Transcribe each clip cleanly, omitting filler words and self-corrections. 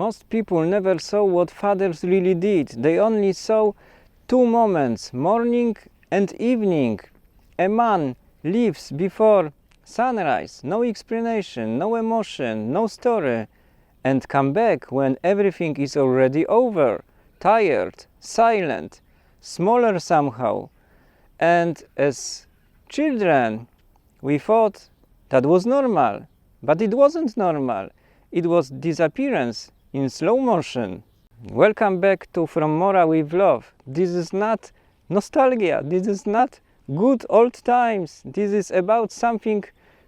Most people never saw what fathers really did. They only saw two moments, morning and evening. A man leaves before sunrise, no explanation, no emotion, no story, and come back when everything is already over, tired, silent, smaller somehow. And as children, we thought that was normal, but it wasn't normal. It was disappearance in slow motion. Welcome back to From Mora with Love. This is not nostalgia. This is not good old times. This is about something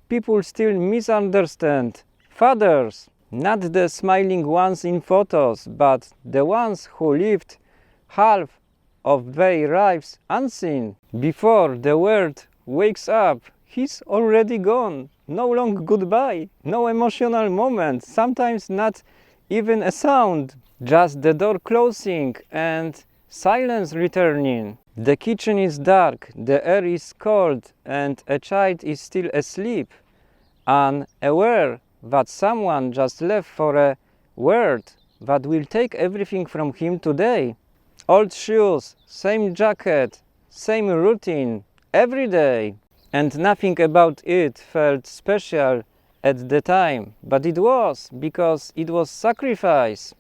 people still misunderstand. Fathers, not the smiling ones in photos, but the ones who lived half of their lives unseen. Before the world wakes up, he's already gone. No long goodbye, no emotional moment, sometimes not even a sound. Just the door closing and silence returning. The kitchen is dark, the air is cold, and a child is still asleep, unaware that someone just left for a word that will take everything from him today. Old shoes, same jacket, same routine, every day. And nothing about it felt special at the time, but it was, because it was sacrifice,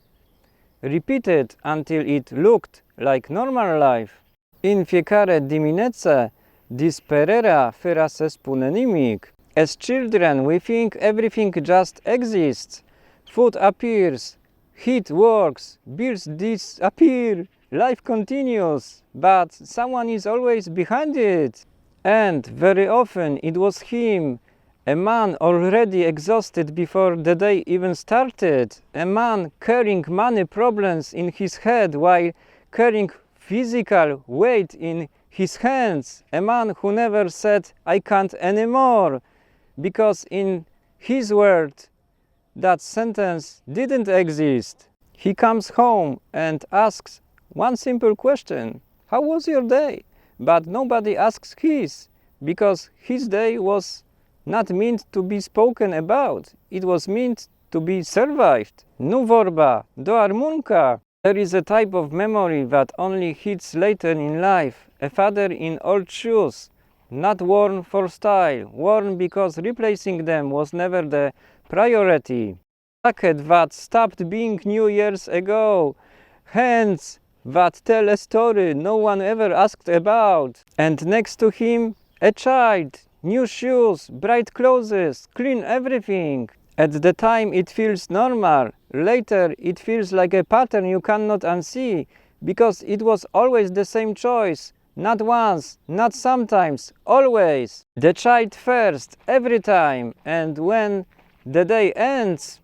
repeated until it looked like normal life. In fiecare dimineață disperarea fără să spună nimic. As children, we think everything just exists. Food appears, heat works, bills disappear, life continues, but someone is always behind it. And very often it was him, a man already exhausted before the day even started, a man carrying money problems in his head while carrying physical weight in his hands, a man who never said, "I can't anymore," because in his world that sentence didn't exist. He comes home and asks one simple question: how was your day? But nobody asks his, because his day was not meant to be spoken about. It was meant to be survived. Nu vorba, doar munca. There is a type of memory that only hits later in life. A father in old shoes, not worn for style, worn because replacing them was never the priority. Jacket that stopped being new years ago. Hands that tell a story no one ever asked about. And next to him, a child, new shoes, bright clothes, clean everything. At the time it feels normal, later it feels like a pattern you cannot unsee, because it was always the same choice, not once, not sometimes, always. The child first, every time, and when the day ends,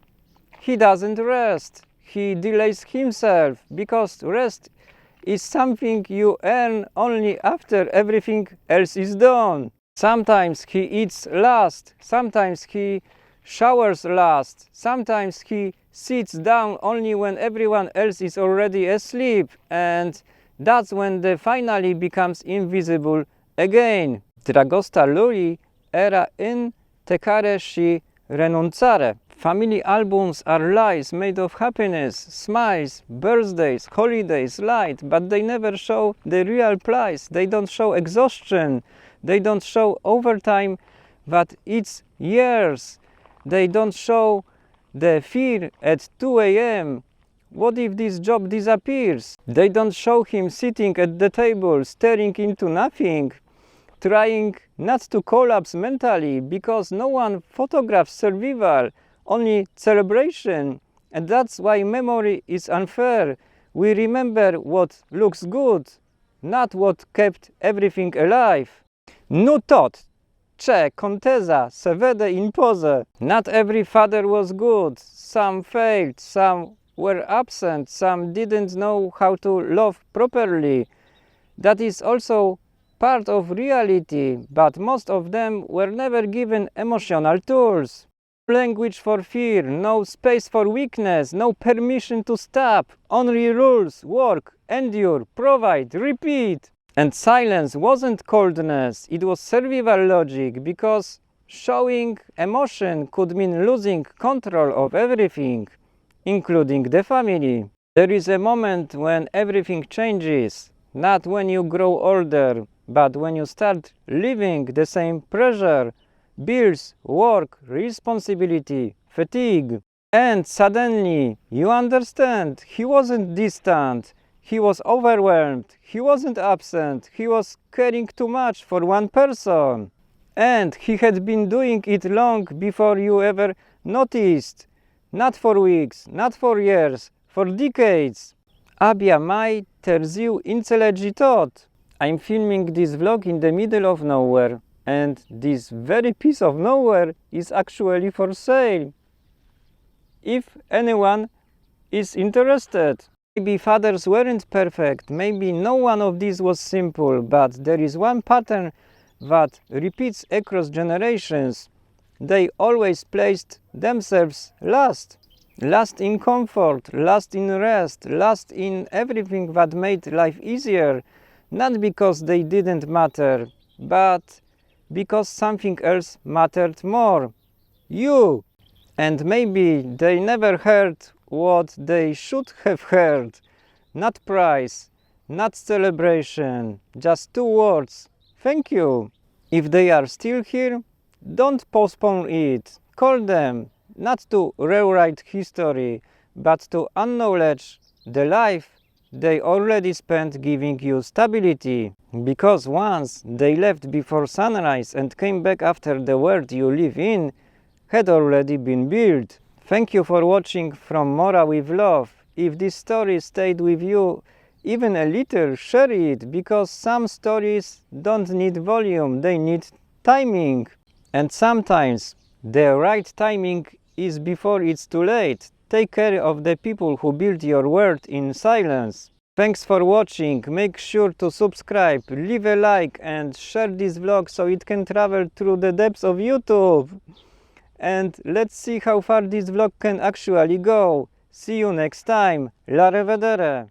he doesn't rest. He delays himself, because rest is something you earn only after everything else is done. Sometimes he eats last, sometimes he showers last, sometimes he sits down only when everyone else is already asleep, and that's when the finally becomes invisible again. Dragosta lui era în tăcere și renunțare. Family albums are lies made of happiness, smiles, birthdays, holidays, light, but they never show the real price. They don't show exhaustion. They don't show overtime that it's years. They don't show the fear at 2 a.m. What if this job disappears? They don't show him sitting at the table, staring into nothing, trying not to collapse mentally, because no one photographs survival, only celebration. And that's why memory is unfair. We remember what looks good, not what kept everything alive. Nu tot ce contează se vede in poză. Not every father was good. Some failed, some were absent, some didn't know how to love properly. That is also part of reality, but most of them were never given emotional tools. Language for fear, no space for weakness, no permission to stop, only rules, work, endure, provide, repeat. And silence wasn't coldness, it was survival logic, because showing emotion could mean losing control of everything. including the family. There is a moment when everything changes, not when you grow older, but when you start living the same pressure, bills, work, responsibility, fatigue. And suddenly you understand he wasn't distant, he was overwhelmed, he wasn't absent, he was caring too much for one person. And he had been doing it long before you ever noticed. Not for weeks, not for years, for decades. Abia mai târziu înțelegi tot. I'm filming this vlog in the middle of nowhere, and this very piece of nowhere is actually for sale. If anyone is interested. Maybe fathers weren't perfect, maybe no one of these was simple, but there is one pattern that repeats across generations. They always placed themselves last. Last in comfort, last in rest, last in everything that made life easier, not because they didn't matter, but because something else mattered more. You! And maybe they never heard what they should have heard. Not prize, not celebration, just two words. Thank you. If they are still here, don't postpone it. Call them, not to rewrite history, but to acknowledge the life they already spent giving you stability. Because once they left before sunrise and came back after the world you live in had already been built. Thank you for watching from Mora with love. If this story stayed with you even a little, share it, because some stories don't need volume, they need timing. And sometimes the right timing is before it's too late. Take care of the people who built your world in silence. Thanks for watching. Make sure to subscribe, leave a like and share this vlog so it can travel through the depths of YouTube. And let's see how far this vlog can actually go. See you next time. La revedere!